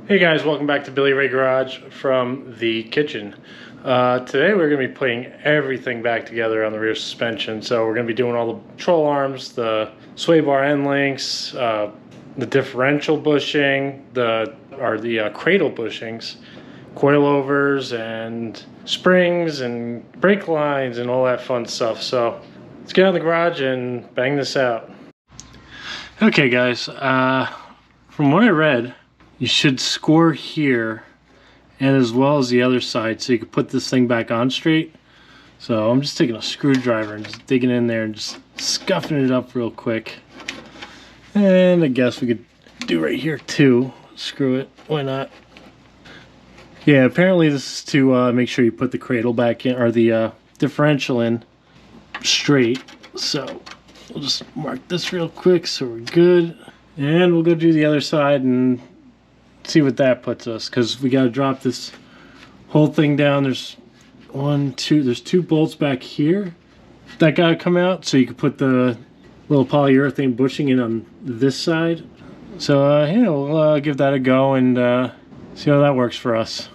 Hey guys, welcome back to Billy Ray Garage from the kitchen. Today we're going to be putting everything back together on the rear suspension. So we're going to be doing all the control arms, the sway bar end links, the differential bushing, the cradle bushings, coilovers and springs and brake lines and all that fun stuff. So let's get out of the garage and bang this out. Okay guys, from what I read, you should score here and as well as the other side so you can put this thing back on straight. So I'm just taking a screwdriver and just digging in there and just scuffing it up real quick. And I guess we could do right here too. Screw it, why not? Yeah, apparently this is to make sure you put the cradle back in, or the differential in straight. So we'll just mark this real quick so we're good. And we'll go do the other side and see what that puts us, because we got to drop this whole thing down. There's there's two bolts back here that got to come out so you can put the little polyurethane bushing in on this side. So yeah, we'll give that a go and see how that works for us.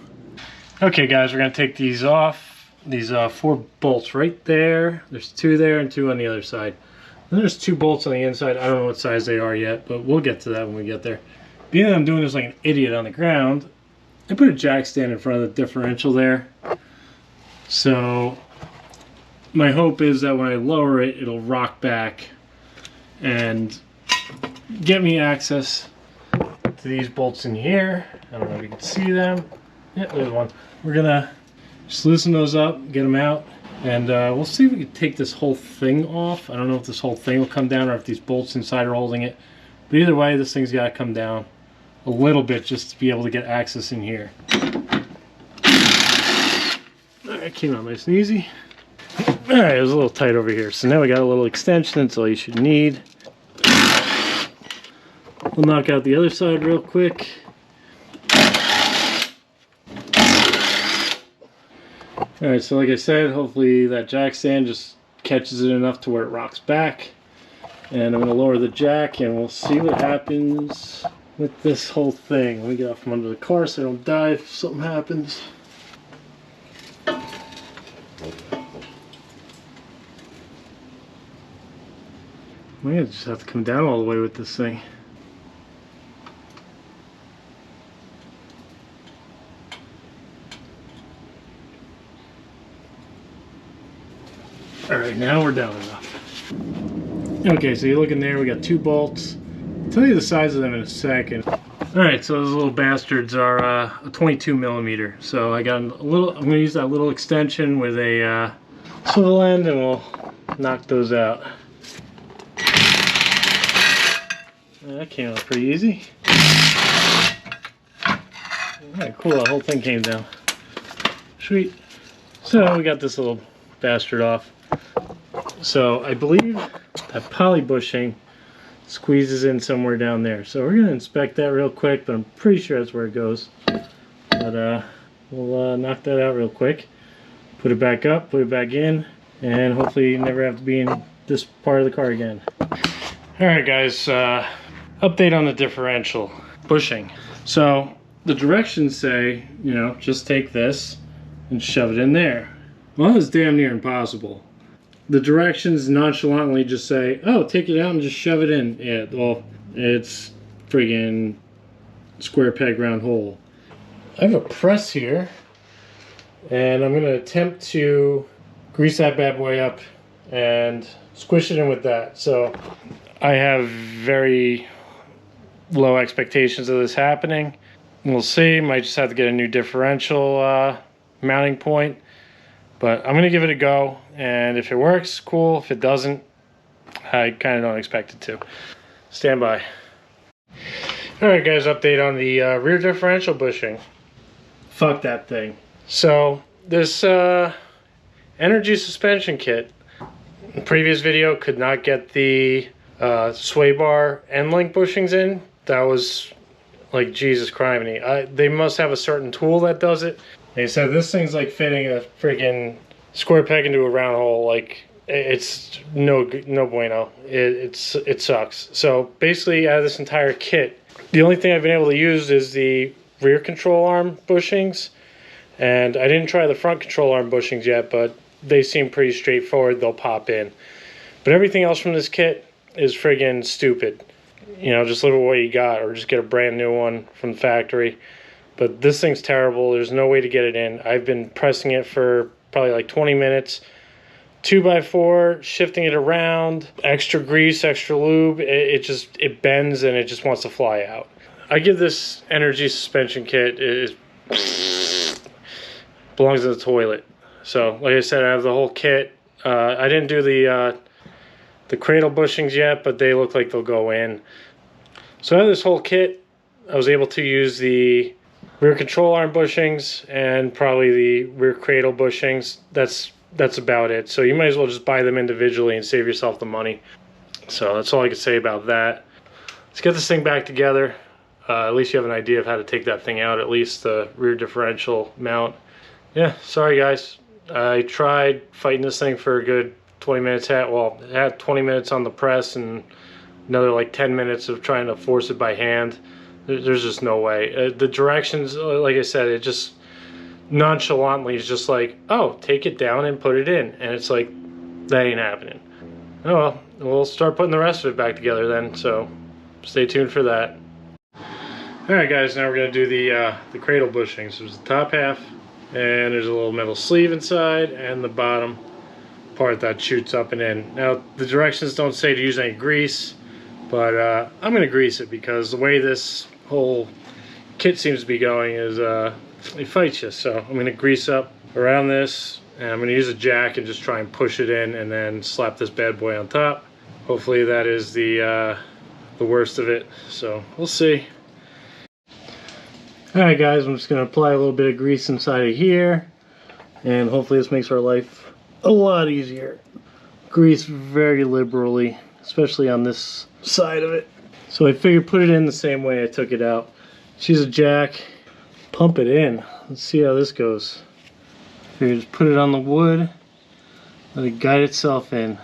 Okay guys, we're gonna take these off. These 4 bolts right there. There's 2 there and 2 on the other side. And there's 2 bolts on the inside. I don't know what size they are yet, but we'll get to that when we get there. Being that I'm doing this like an idiot on the ground, I put a jack stand in front of the differential there. So my hope is that when I lower it, it'll rock back and get me access to these bolts in here. I don't know if you can see them. Yeah, there's one. We're gonna just loosen those up, get them out, and we'll see if we can take this whole thing off. I don't know if this whole thing will come down or if these bolts inside are holding it. But either way, this thing's gotta come down a little bit just to be able to get access in here. Alright, came out nice and easy. Alright, it was a little tight over here. So now we got a little extension, that's all you should need. We'll knock out the other side real quick. Alright, so like I said, hopefully that jack stand just catches it enough to where it rocks back. And I'm going to lower the jack and we'll see what happens with this whole thing. Let me get out from under the car so I don't die if something happens. I just have to come down all the way with this thing. Alright, now we're down enough. Okay, so you look in there, we got 2 bolts. I'll tell you the size of them in a second. Alright, so those little bastards are a 22 millimeter. So I got a little, I'm going to use that little extension with a swivel end and we'll knock those out. That came out pretty easy. Alright, cool, the whole thing came down. Sweet. So we got this little bastard off. So I believe that poly bushing squeezes in somewhere down there. So we're going to inspect that real quick, but I'm pretty sure that's where it goes. But we'll knock that out real quick. Put it back up, put it back in, and hopefully you never have to be in this part of the car again. Alright guys, update on the differential bushing. So the directions say, you know, just take this and shove it in there. Well, it's damn near impossible. The directions nonchalantly just say, oh, take it out and just shove it in. Yeah, well, it's friggin' square peg round hole. I have a press here, and I'm going to attempt to grease that bad boy up and squish it in with that. So I have very low expectations of this happening. We'll see. Might just have to get a new differential mounting point. But I'm going to give it a go, and if it works, cool. If it doesn't, I kind of don't expect it to. Stand by. Alright guys, update on the rear differential bushing. Fuck that thing. So, this energy suspension kit, in the previous video, could not get the sway bar end link bushings in. That was like Jesus criminy. They must have a certain tool that does it. They said this thing's like fitting a freaking square peg into a round hole. Like, it's no bueno. It sucks. So basically, out of this entire kit, the only thing I've been able to use is the rear control arm bushings, and I didn't try the front control arm bushings yet, but they seem pretty straightforward. They'll pop in. But everything else from this kit is friggin' stupid. You know, just live with what you got, or just get a brand new one from the factory. But this thing's terrible. There's no way to get it in. I've been pressing it for probably like 20 minutes. 2x4, shifting it around, extra grease, extra lube. It bends and it just wants to fly out. I give this energy suspension kit, it belongs in the toilet. So, like I said, I have the whole kit. I didn't do the cradle bushings yet, but they look like they'll go in. So I have this whole kit. I was able to use the rear control arm bushings and probably the rear cradle bushings. That's about it. So you might as well just buy them individually and save yourself the money. So that's all I can say about that. Let's get this thing back together. At least you have an idea of how to take that thing out, at least the rear differential mount. Yeah, sorry guys. I tried fighting this thing for a good 20 minutes. It had 20 minutes on the press and another like 10 minutes of trying to force it by hand. There's just no way. The directions, like I said, it just nonchalantly is just like, oh, take it down and put it in. And it's like, that ain't happening. Oh well, we'll start putting the rest of it back together then, so stay tuned for that. Alright guys, now we're going to do the cradle bushings. There's the top half, and there's a little metal sleeve inside, and the bottom part that shoots up and in. Now, the directions don't say to use any grease, but I'm going to grease it because the way this whole kit seems to be going is it fights you. So I'm going to grease up around this, and I'm going to use a jack and just try and push it in and then slap this bad boy on top. Hopefully that is the worst of it, so we'll see. Alright guys, I'm just going to apply a little bit of grease inside of here, and hopefully this makes our life a lot easier. Grease very liberally, especially on this side of it. So I figured put it in the same way I took it out. Just use a jack, pump it in. Let's see how this goes. Figure just put it on the wood, let it guide itself in.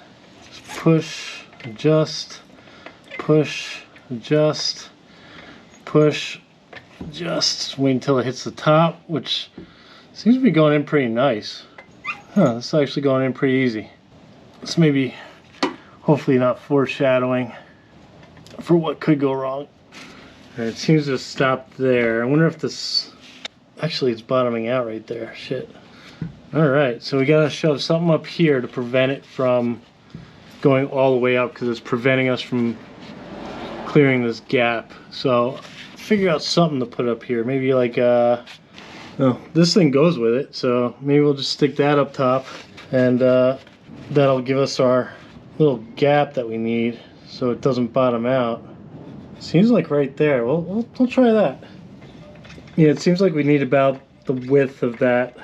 Just push, adjust, push, adjust, push, adjust. Wait until it hits the top, which seems to be going in pretty nice. Huh, this is actually going in pretty easy. This may be hopefully not foreshadowing for what could go wrong. It seems to have stopped there. I wonder if this... Actually, it's bottoming out right there. Shit. Alright, so we gotta shove something up here to prevent it from going all the way up, because it's preventing us from clearing this gap. So, figure out something to put up here. Maybe like oh, this thing goes with it, so maybe we'll just stick that up top, and that'll give us our little gap that we need so it doesn't bottom out. Seems like right there. We'll try that. Yeah, it seems like we need about the width of that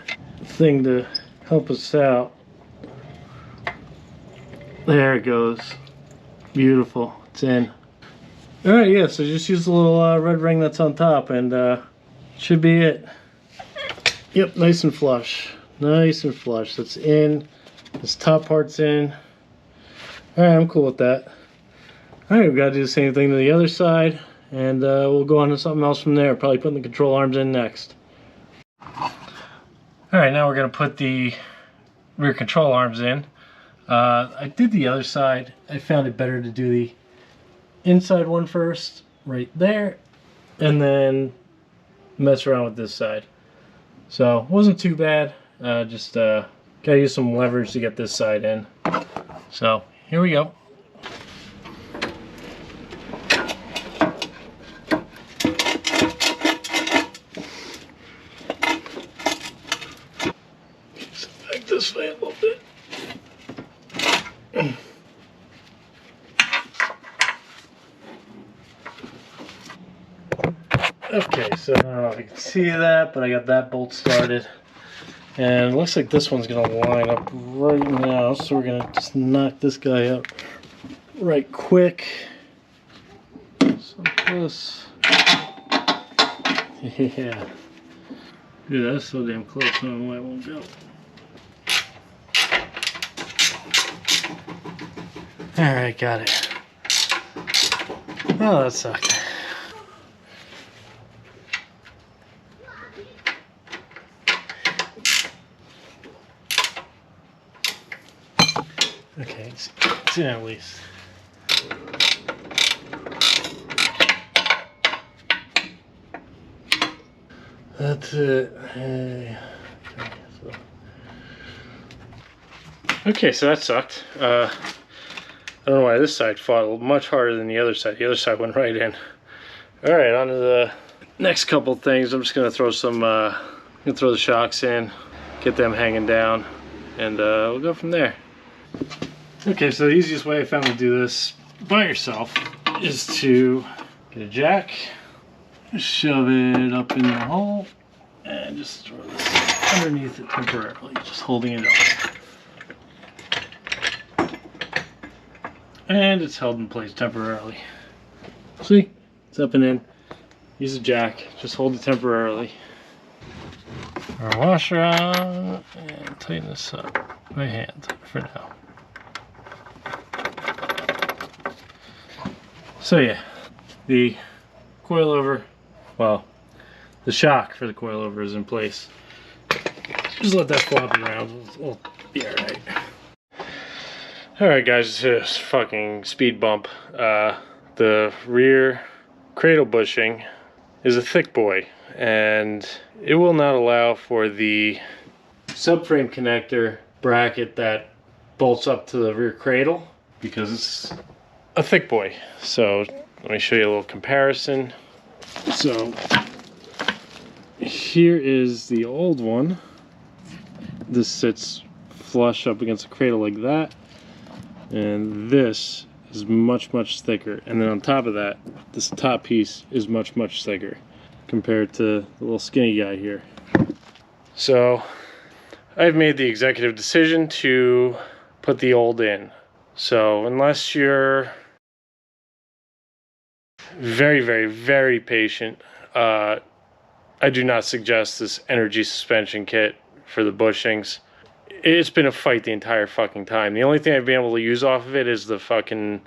thing to help us out. There it goes. Beautiful. It's in. Alright, yeah, so just use the little red ring that's on top, and should be it. Yep, nice and flush. Nice and flush. That's in. This top part's in. Alright, I'm cool with that. Alright, we've got to do the same thing to the other side, and we'll go on to something else from there. Probably putting the control arms in next. Alright, now we're going to put the rear control arms in. I did the other side. I found it better to do the inside one first, right there, and then mess around with this side. So, it wasn't too bad. Just gotta use some leverage to get this side in. So, here we go. Back this way a little bit. Okay, so I don't know if you can see that, but I got that bolt started. And it looks like this one's going to line up right now, so we're going to just knock this guy up right quick. So close. Yeah. Dude, that's so damn close, I don't know why it won't go. Alright, got it. Oh, that sucked. Okay, it's in at least. That's it. Okay, so that sucked. I don't know why this side fought much harder than the other side. The other side went right in. All right, on to the next couple things. I'm just gonna throw some, throw the shocks in, get them hanging down, and we'll go from there. Okay, so the easiest way I found to do this by yourself is to get a jack, shove it up in the hole, and just throw this underneath it temporarily, just holding it up. And it's held in place temporarily. See? It's up and in. Use a jack, just hold it temporarily. Our washer on, and tighten this up by hand for now. So yeah, the coilover, well, the shock for the coilover is in place. Just let that flop around, we'll be alright. Alright guys, this fucking speed bump. The rear cradle bushing is a thick boy, and it will not allow for the subframe connector bracket that bolts up to the rear cradle because it's a thick boy. So let me show you a little comparison. So here is the old one. This sits flush up against the cradle like that, and this is much thicker, and then on top of that, this top piece is much thicker compared to the little skinny guy here. So I've made the executive decision to put the old in. So unless you're very patient, I do not suggest this energy suspension kit for the bushings. It's been a fight the entire fucking time. The only thing I've been able to use off of it is the fucking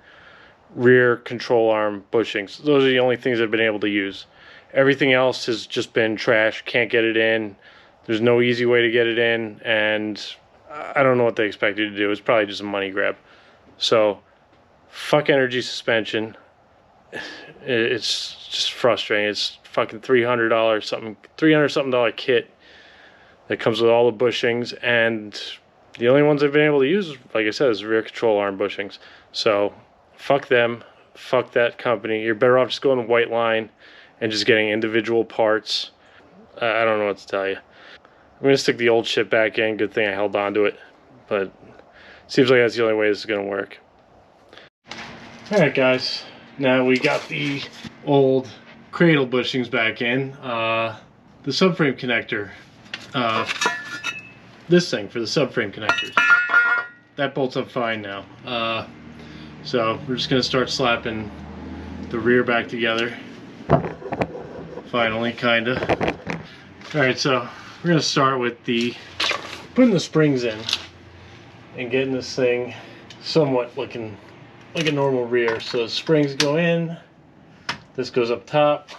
rear control arm bushings. Those are the only things I've been able to use. Everything else has just been trash. Can't get it in. There's no easy way to get it in, and I don't know what they expect you to do. It's probably just a money grab. So fuck energy suspension. It's just frustrating. It's fucking $300 something kit that comes with all the bushings, and the only ones I've been able to use, like I said, is rear control arm bushings. So fuck them, fuck that company. You're better off just going the white line and just getting individual parts. I don't know what to tell you. I'm gonna stick the old shit back in. Good thing I held on to it, but it seems like that's the only way this is gonna work. All right, guys. Now we got the old cradle bushings back in. The subframe connector, this thing for the subframe connectors, that bolts up fine now. So we're just gonna start slapping the rear back together. Finally, kinda. All right, so we're gonna start with putting the springs in and getting this thing somewhat looking like a normal rear. So the springs go in, this goes up top,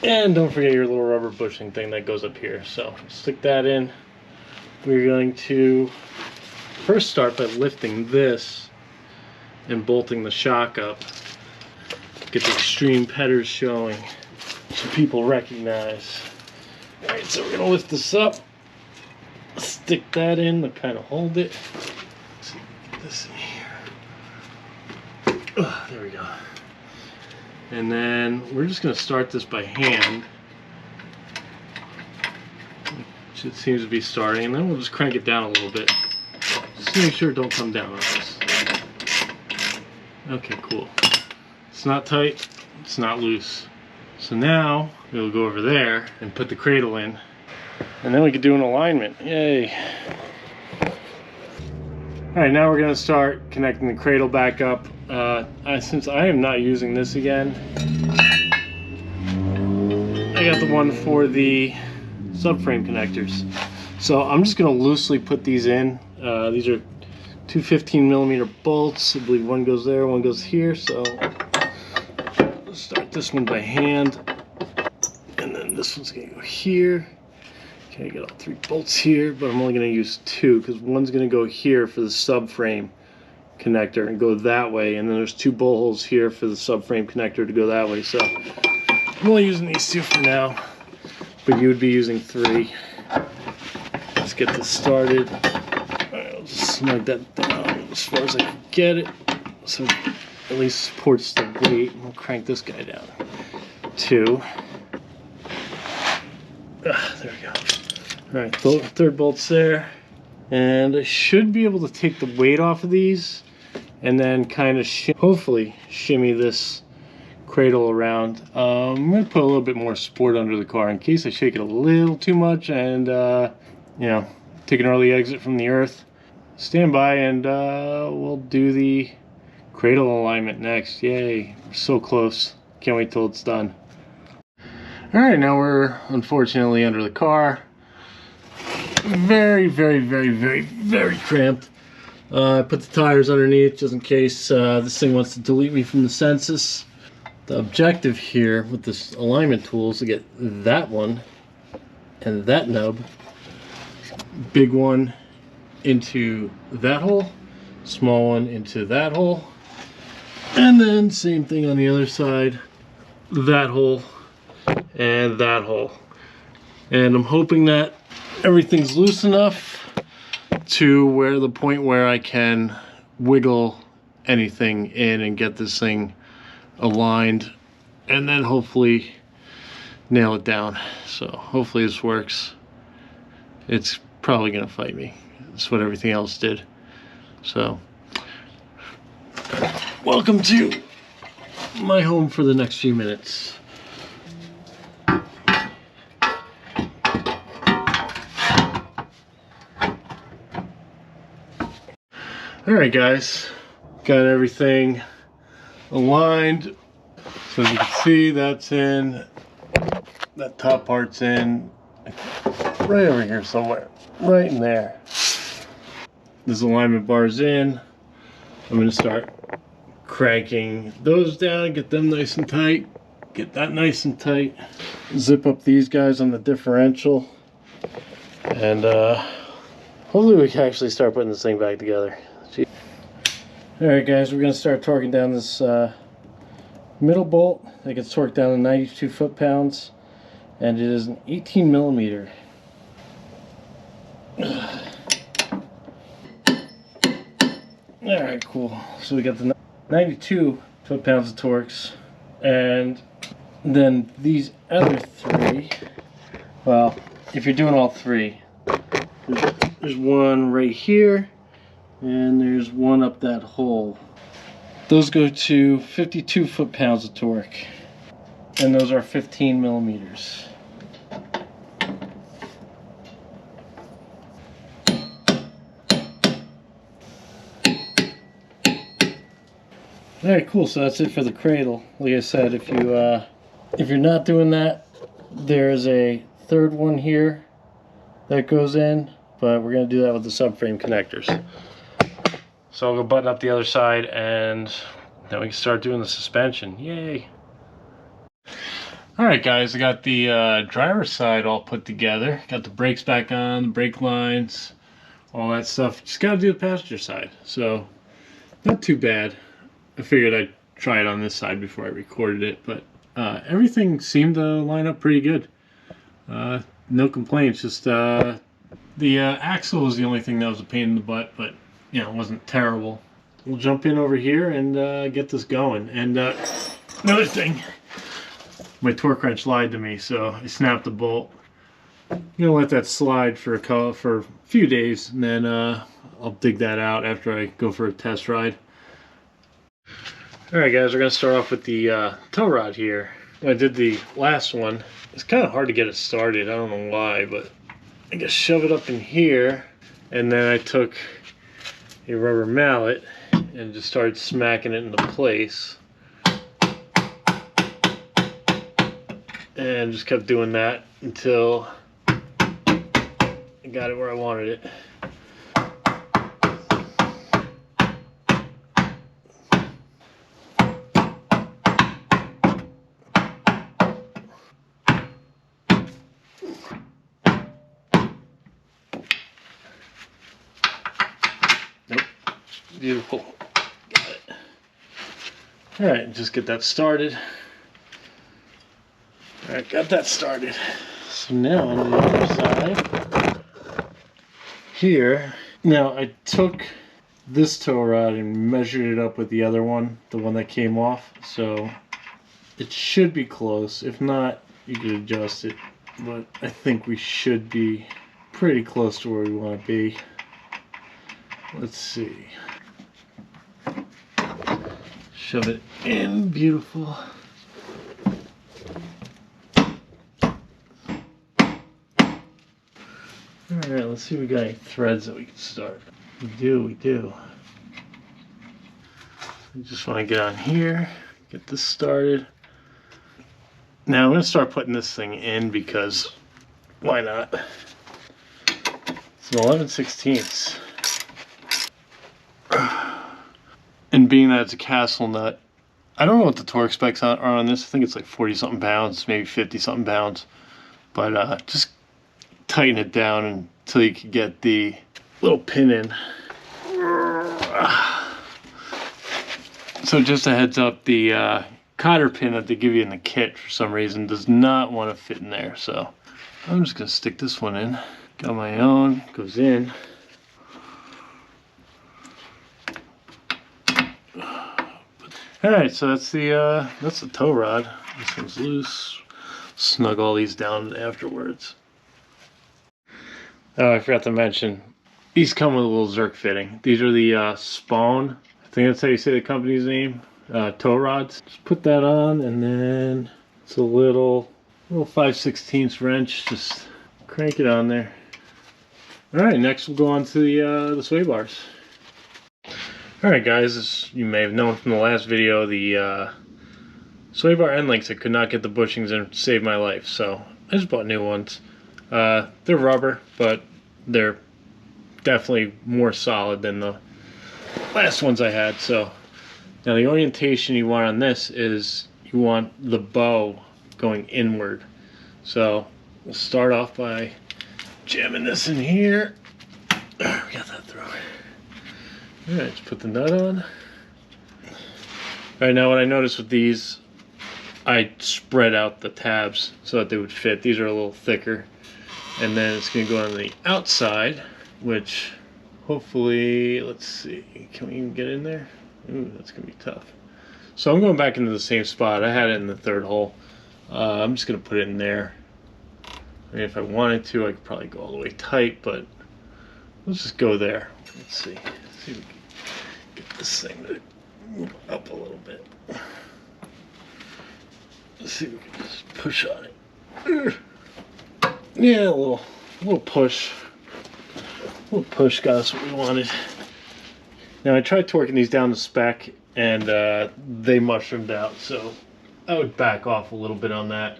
and don't forget your little rubber bushing thing that goes up here. So stick that in. We're going to first start by lifting this and bolting the shock up. Get the extreme petters showing so people recognize. All right, so we're gonna lift this up, stick that in to kind of hold it. Let's see, get this in here. There we go. And then we're just gonna start this by hand. It seems to be starting, and then we'll just crank it down a little bit. Just to make sure it don't come down on us. Okay, cool. It's not tight, it's not loose. So now we'll go over there and put the cradle in, and then we can do an alignment. Yay. All right, now we're gonna start connecting the cradle back up. Since I am not using this again, I got the one for the subframe connectors. So I'm just gonna loosely put these in. These are two 15mm bolts. I believe one goes there, one goes here. So let's start this one by hand, and then this one's gonna go here. Okay, I got all 3 bolts here, but I'm only gonna use 2 because one's gonna go here for the subframe connector and go that way, and then there's 2 bolt holes here for the subframe connector to go that way. So I'm only using these 2 for now, but you would be using 3. Let's get this started. Alright, I'll just snug that down as far as I can get it, so at least supports the weight. We'll crank this guy down. 2. There we go. Alright, 3rd bolt's there. And I should be able to take the weight off of these and then kind of hopefully shimmy this cradle around. I'm going to put a little bit more support under the car in case I shake it a little too much and, you know, take an early exit from the earth. Stand by and we'll do the cradle alignment next. Yay, we're so close. Can't wait till it's done. Alright, now we're unfortunately under the car. Very, very, very, very, very cramped. I put the tires underneath just in case this thing wants to delete me from the census. The objective here with this alignment tool is to get that one and that nub, big one into that hole, small one into that hole, and then same thing on the other side, that hole and that hole. And I'm hoping that everything's loose enough to where the point where I can wiggle anything in and get this thing aligned and then hopefully nail it down. So hopefully this works. It's probably gonna fight me. That's what everything else did. So welcome to my home for the next few minutes. Alright guys, got everything aligned. So as you can see, that's in, that top part's in, right over here somewhere, right in there. This alignment bar's in. I'm going to start cranking those down, get them nice and tight, get that nice and tight. Zip up these guys on the differential, and hopefully we can actually start putting this thing back together. Alright guys, we're going to start torquing down this middle bolt. That gets torqued down to 92 foot-pounds, and it is an 18 millimeter. Alright, cool. So we got the 92 foot-pounds of torques, and then these other 3, well, if you're doing all 3, there's one right here, and there's one up that hole. Those go to 52 foot-pounds of torque, and those are 15 millimeters. Alright, cool. So that's it for the cradle. Like I said, if you're not doing that, there's a 3rd one here that goes in, but we're going to do that with the subframe connectors. So I'll go button up the other side and then we can start doing the suspension. Yay! Alright guys, I got the driver's side all put together. Got the brakes back on, the brake lines, all that stuff. Just got to do the passenger side. So, not too bad. I figured I'd try it on this side before I recorded it, but everything seemed to line up pretty good. No complaints, just the axle was the only thing that was a pain in the butt, but you know, it wasn't terrible. We'll jump in over here and get this going. And another thing, my torque wrench lied to me, so I snapped the bolt. I'm gonna let that slide for a few days, and then I'll dig that out after I go for a test ride. Alright guys, we're gonna start off with the tow rod here. When I did the last one, it's kind of hard to get it started. I don't know why, but I just shove it up in here, and then I took a rubber mallet and just started smacking it into place, and just kept doing that until I got it where I wanted it. Beautiful. Got it. Alright, just get that started. Alright, got that started. So now on the other side, here, now I took this tow rod and measured it up with the other one, the one that came off, so it should be close. If not, you could adjust it, but I think we should be pretty close to where we want to be. Let's see. Shove it in, beautiful. Alright, let's see if we got any threads that we can start. We do. I just want to get on here, get this started. Now I'm going to start putting this thing in because why not? It's an 11/16. And being that it's a castle nut, I don't know what the torque specs are on this. I think it's like 40 something pounds, maybe 50 something pounds. But just tighten it down until you can get the little pin in. So just a heads up, the cotter pin that they give you in the kit for some reason does not want to fit in there. So I'm just going to stick this one in. Got my own, goes in. Alright, so that's the tow rod. This one's loose. Snug all these down afterwards. Oh, I forgot to mention, these come with a little Zerk fitting. These are the Spawn, I think that's how you say the company's name, tow rods. Just put that on, and then it's a little 5/16 wrench. Just crank it on there. Alright, next we'll go on to the sway bars. Alright guys, as you may have known from the last video, the sway bar end links, I could not get the bushings and saved my life, so I just bought new ones. They're rubber, but they're definitely more solid than the last ones I had. So now the orientation you want on this is you want the bow going inward. So we'll start off by jamming this in here. We got that through. Alright, let's put the nut on. Alright, now what I noticed with these, I spread out the tabs so that they would fit. These are a little thicker. And then it's going to go on the outside, which hopefully, let's see, can we even get in there? Ooh, that's going to be tough. So I'm going back into the same spot. I had it in the third hole. I'm just going to put it in there. I mean, if I wanted to, I could probably go all the way tight, but let's just go there. Let's see. Let's see if we can get this thing to move up a little bit. Let's see if we can just push on it. Yeah, a little push. A little push got us what we wanted. Now I tried torquing these down to spec, and they mushroomed out, so I would back off a little bit on that.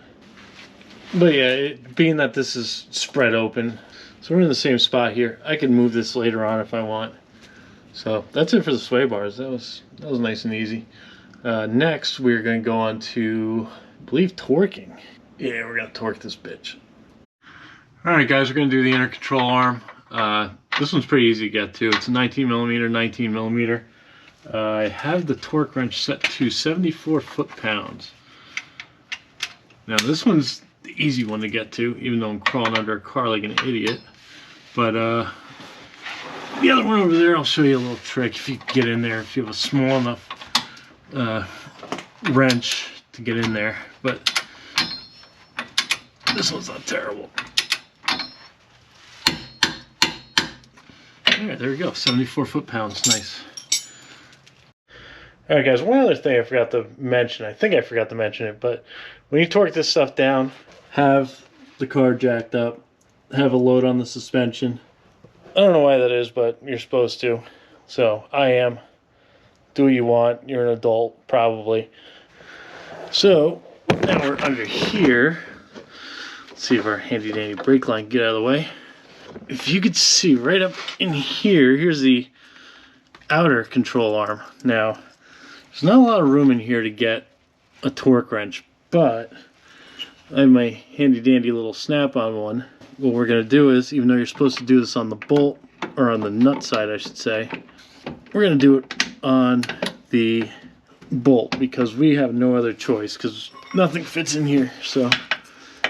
But yeah, being that this is spread open, so we're in the same spot here. I can move this later on if I want. So that's it for the sway bars. That was nice and easy. Next, we're going to go on to, I believe, torquing. Yeah, we're going to torque this bitch. Alright guys, we're going to do the inner control arm. This one's pretty easy to get to. It's a 19mm. I have the torque wrench set to 74 foot-pounds. Now this one's the easy one to get to, even though I'm crawling under a car like an idiot. But the other one over there, I'll show you a little trick if you can get in there, if you have a small enough wrench to get in there. But this one's not terrible. Alright, there we go, 74 foot-pounds, nice. Alright guys, one other thing I forgot to mention, I think I forgot to mention it, but when you torque this stuff down, have the car jacked up, have a load on the suspension. I don't know why that is, but you're supposed to. So, I am. Do what you want, you're an adult, probably. So, now we're under here. Let's see if our handy dandy brake line can get out of the way. If you could see right up in here, here's the outer control arm. Now, there's not a lot of room in here to get a torque wrench, but I have my handy dandy little snap-on one. What we're going to do is, even though you're supposed to do this on the bolt, or on the nut side I should say, we're gonna do it on the bolt because we have no other choice because nothing fits in here. So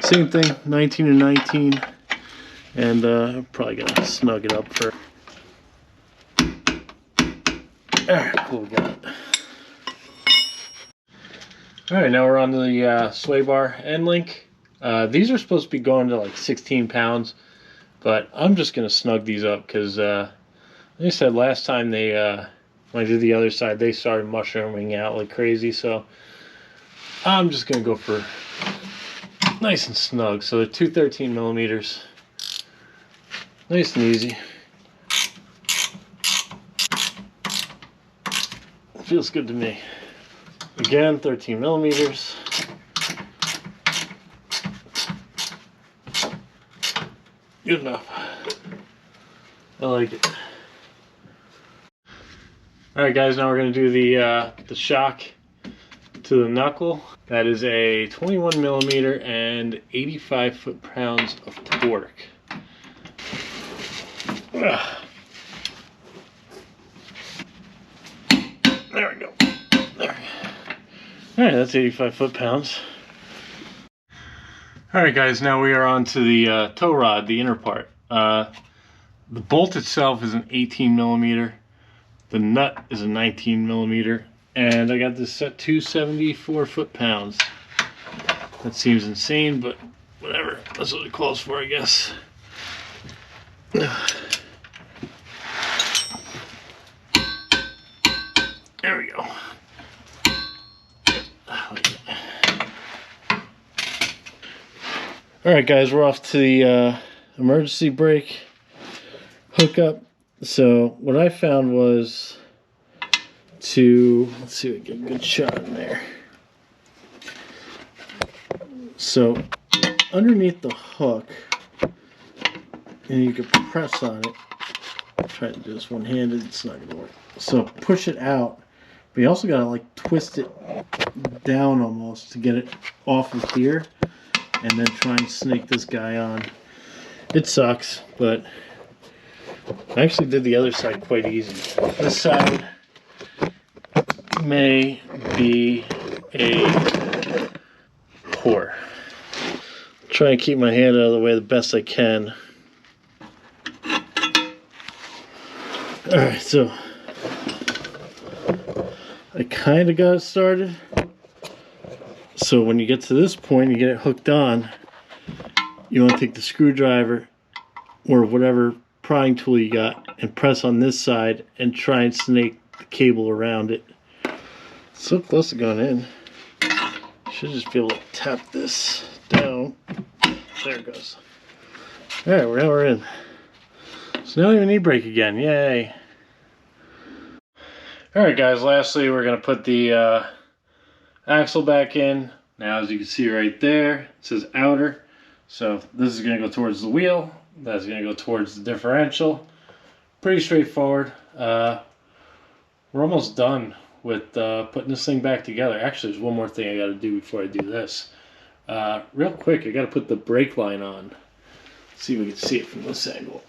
same thing, 19 and 19, and I'm probably gonna snug it up for. Alright, cool, got it. Alright, now we're on the sway bar end link. These are supposed to be going to like 16 pounds, but I'm just gonna snug these up because like I said last time, they when I did the other side, they started mushrooming out like crazy, so I'm just gonna go for nice and snug. So they're 213 millimeters, nice and easy. Feels good to me. Again, 13 millimeters. Good enough. I like it. Alright guys, now we're going to do the shock to the knuckle. That is a 21 millimeter and 85 foot-pounds of torque. Ugh. There we go. There. Alright, that's 85 foot-pounds. Alright guys, now we are on to the tow rod, the inner part. The bolt itself is an 18 millimeter. The nut is a 19 millimeter. And I got this set to 74 foot-pounds. That seems insane, but whatever. That's what it calls for, I guess. There we go. Alright guys, we're off to the emergency brake hookup. So what I found was to, let's see if we get a good shot in there. So underneath the hook, and you can press on it. I'm trying to do this one-handed, it's not gonna work. So push it out, but you also gotta like twist it down almost to get it off of here, and then try and snake this guy on. It sucks, but I actually did the other side quite easy. This side may be a pour. Try and keep my hand out of the way the best I can. Alright, so I kind of got it started. So when you get to this point, you get it hooked on, you want to take the screwdriver or whatever prying tool you got and press on this side and try and snake the cable around it. So close to going in. Should just be able to tap this down. There it goes. Alright, now we're in. So now we have an e-brake again. Yay. Alright guys, lastly we're going to put the axle back in. Now as you can see right there, it says outer. So this is going to go towards the wheel. That's going to go towards the differential. Pretty straightforward. We're almost done with putting this thing back together. Actually, there's one more thing I got to do before I do this. Real quick, I got to put the brake line on. Let's see if we can see it from this angle.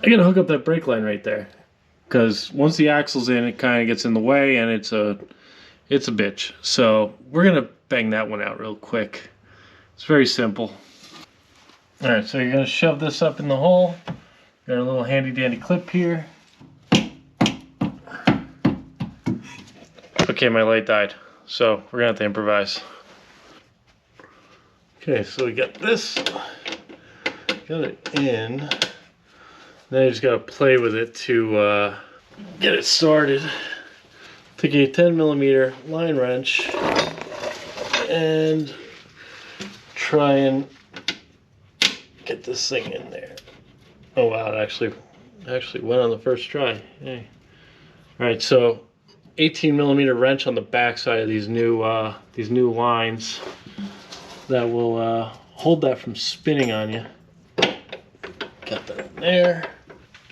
I got to hook up that brake line right there, because once the axle's in, it kind of gets in the way, and it's a bitch. So we're gonna bang that one out real quick. It's very simple. All right, so you're gonna shove this up in the hole. Got a little handy dandy clip here. Okay, my light died, so we're gonna have to improvise. Okay, so we got this, got it in. Then you just gotta play with it to get it started. Take a 10 millimeter line wrench and try and get this thing in there. Oh wow, it actually went on the first try. Hey. All right, so 18 millimeter wrench on the back side of these new lines that will hold that from spinning on you. Got that in there.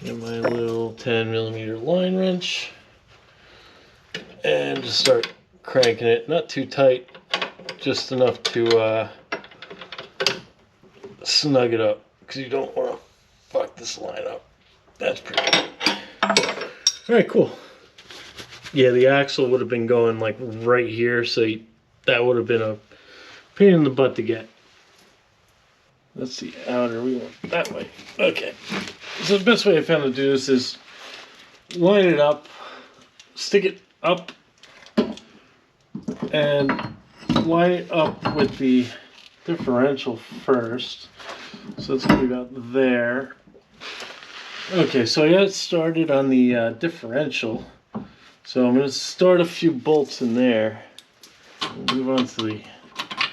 Get my little 10 millimeter line wrench and just start cranking it. Not too tight, just enough to snug it up, because you don't want to fuck this line up. That's pretty good. All right, cool. Yeah, the axle would have been going like right here, so that would have been a pain in the butt to get. That's the outer, we want that way. Okay. So the best way I found to do this is line it up, stick it up, and line it up with the differential first. So it's going to be about there. Okay, so I got it started on the differential. So I'm going to start a few bolts in there. Move on to the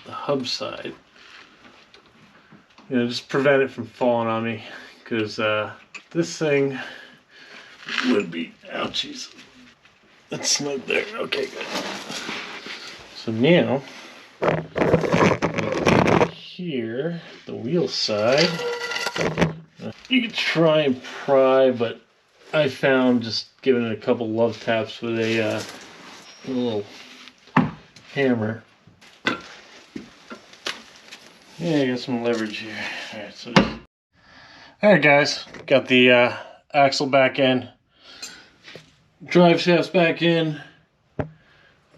hub side. You know, just prevent it from falling on me, because this thing would be, ouchies. That's snug there. Okay, good. So now, here, the wheel side, you can try and pry, but I found just giving it a couple love taps with a little hammer. Yeah, I got some leverage here. Alright guys, got the axle back in, drive shafts back in. I'm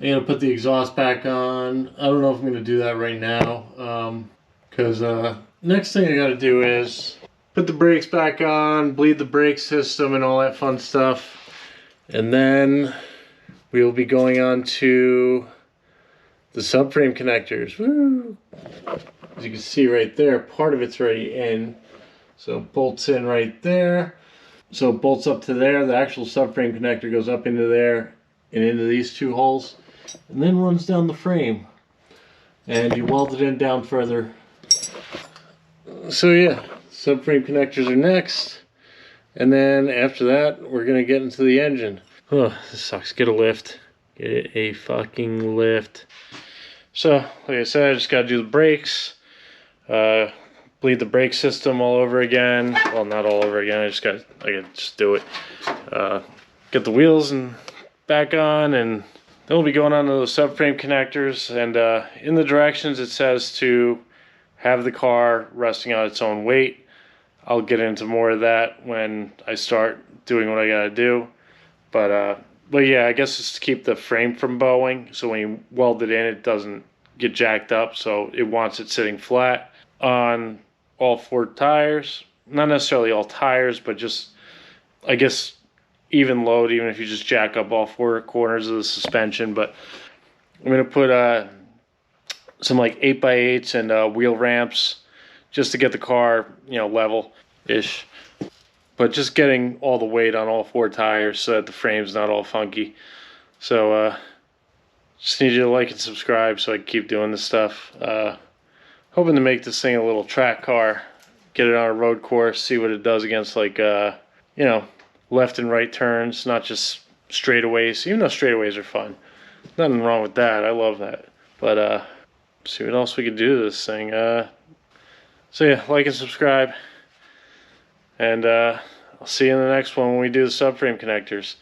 gonna put the exhaust back on. I don't know if I'm gonna do that right now, because next thing I gotta do is put the brakes back on, bleed the brake system and all that fun stuff. And then we will be going on to the subframe connectors. Woo! As you can see right there, part of it's already in. So bolts in right there. So it bolts up to there. The actual subframe connector goes up into there and into these two holes, and then runs down the frame. And you weld it in down further. So yeah, subframe connectors are next. And then after that, we're gonna get into the engine. Oh, this sucks. Get a lift. Get a fucking lift. So, like I said, I just gotta do the brakes. Bleed the brake system all over again. Well, not all over again. I gotta just do it. Get the wheels and back on, and then we'll be going on to those subframe connectors. And in the directions, it says to have the car resting on its own weight. I'll get into more of that when I start doing what I gotta do. But yeah, I guess it's to keep the frame from bowing. So when you weld it in, it doesn't get jacked up. So it wants it sitting flat on all four tires. Not necessarily all tires, but just, I guess, even load, even if you just jack up all four corners of the suspension. But I'm gonna put some like 8x8s and wheel ramps just to get the car, you know, level-ish. But just getting all the weight on all four tires so that the frame's not all funky. So just need you to like and subscribe so I can keep doing this stuff. Hoping to make this thing a little track car, get it on a road course, see what it does against, like you know, left and right turns, not just straightaways. Even though straightaways are fun, nothing wrong with that. I love that. But see what else we could do to this thing. So yeah, like and subscribe, and I'll see you in the next one when we do the subframe connectors.